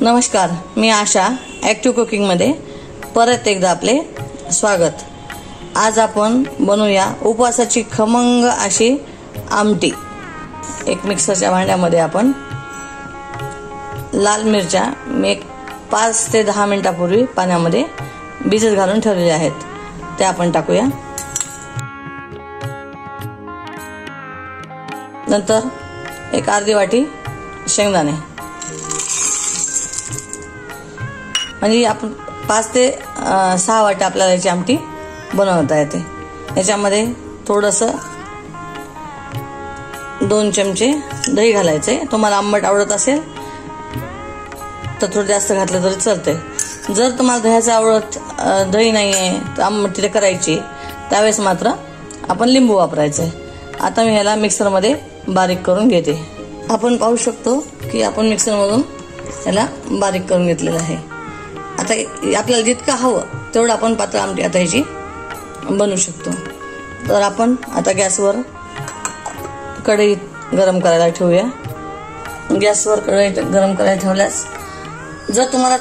नमस्कार, मी आशा ॲक्टिव्ह कुकिंगमध्ये परत एकदा आपले स्वागत। आज आपण बनवूया उपवासाची खमंग अशी आमटी। एक मिक्सरच्या भांड्यामध्ये आपण लाल मिरच्या मी 5 ते 10 मिनिटांपूर्वी पाण्यामध्ये भिजत घालून ठेवलेल्या आहेत, त्या आपण टाकूया। नंतर एक अर्धी वाटी शेंगदाणे, म्हणजे आपण 5 ते 6 वाटी आपल्याला याची आमटी बनवता येते। याच्यामध्ये थोडंसं 2 चमचे दही घालायचे। तुम्हाला आंबट आवडत असेल तर थोडं जास्त घातलं तरी चालतंय। जर तुम्हाला दह्याचं दही नाही आहे तर आमटी करायची, त्यावेळेस मात्र आपण लिंबू वापरायचं। आता मी याला मिक्सरमध्ये बारीक करून घेते। आपण पाहू शकतो की आपण मिक्सरमधून याला बारीक करून घेतलेलं आहे। आता आपल्याला जितकं हवं तेवढं आपण पातळ आमटी आता ह्याची बनवू शकतो। तर आपण आता गॅसवर कढई गरम करायला ठेवूया। गॅसवर कढई गरम करायला ठेवल्यास जर तुम्हाला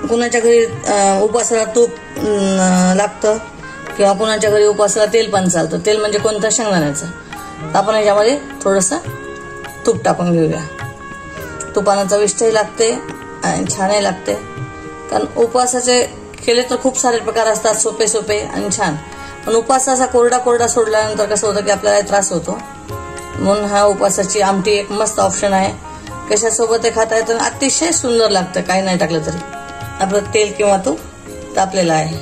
कुणाच्या घरी उपवासाला तूप लागतं किंवा कुणाच्या घरी उपवासाला तेल पण चालतं, तेल म्हणजे कोणतं, शेंगदाण्याचं, आपण याच्यामध्ये थोडंसं तूप टाकून घेऊया। तुपानं चविष्टही लागते आणि छानही लागते। कारण उपवासाचे केले तर खूप सारे प्रकार असतात, सोपे सोपे आणि छान। पण उपवास असा कोरडा सोडल्यानंतर कसं होतं की आपल्याला त्रास होतो, म्हणून हा उपवासाची आमटी एक मस्त ऑप्शन आहे। कशासोबत खाता येतं, अतिशय सुंदर लागतं, काही नाही टाकलं तरी। आपलं तेल किंवा तूप तापलेलं आहे,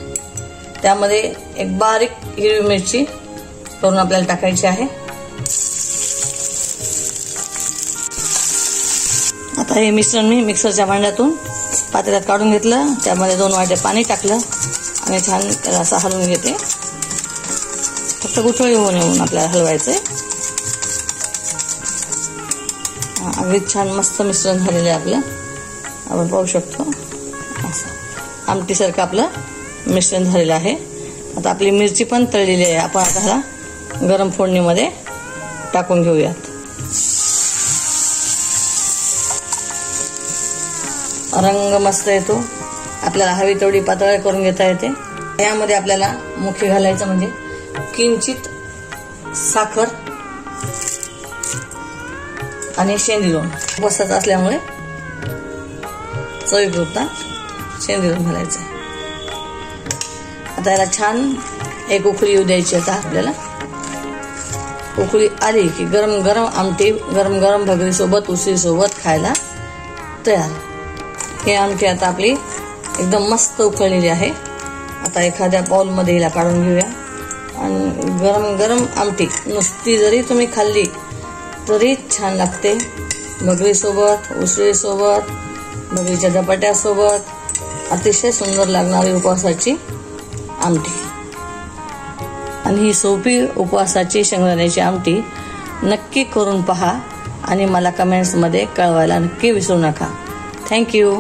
त्यामध्ये एक बारीक हिरवी मिरची करून आपल्याला टाकायची आहे। आता हे मिश्रण मी मिक्सरच्या भांड्यातून पातेल्यात काढून घेतलं, त्यामध्ये 2 वाट्या पाणी टाकलं आणि छान त्याला असं हलवून घेते। फक्त गुठळी होऊ नये म्हणून आपल्याला हलवायचंय। अगदी छान मस्त मिश्रण झालेलं आहे आपलं, आपण पाहू शकतो। असं आमटीसारखं आपलं मिश्रण झालेलं आहे। आता आपली मिरची पण तळलेली आहे, आपण आता ह्याला गरम फोडणीमध्ये टाकून घेऊयात। रंग मस्त येतो, आपल्याला हवी तेवढी पातळ करून घेता येते। यामध्ये आपल्याला मुख्य घालायचं म्हणजे किंचित साखर आणि शेंदीलोण। उपवासाचं असल्यामुळे चवीपुरता शेंदीलोण घालायचं। आता याला छान एक उकळी येऊ द्यायची। आता आपल्याला उकळी आली की गरम गरम आमटी गरम गरम भगरी सोबत उसळी सोबत खायला तयार। हे आमटी आता आपली एकदम मस्त उकळलेली आहे। आता एखाद्या बाउलमध्ये हिला काढून घेऊया आणि गरम गरम आमटी नुसती जरी तुम्ही खाल्ली तरी छान लागते। भगरी सोबत, उसळी सोबत, भगरीच्या धपाट्यासोबत अतिशय सुंदर लागणारी उपवासाची आमटी। आणि ही सोपी उपवासाची शेंगदाण्याची आमटी नक्की करून पहा आणि मला कमेंट्समध्ये कळवायला नक्की विसरू नका। थँक्यू।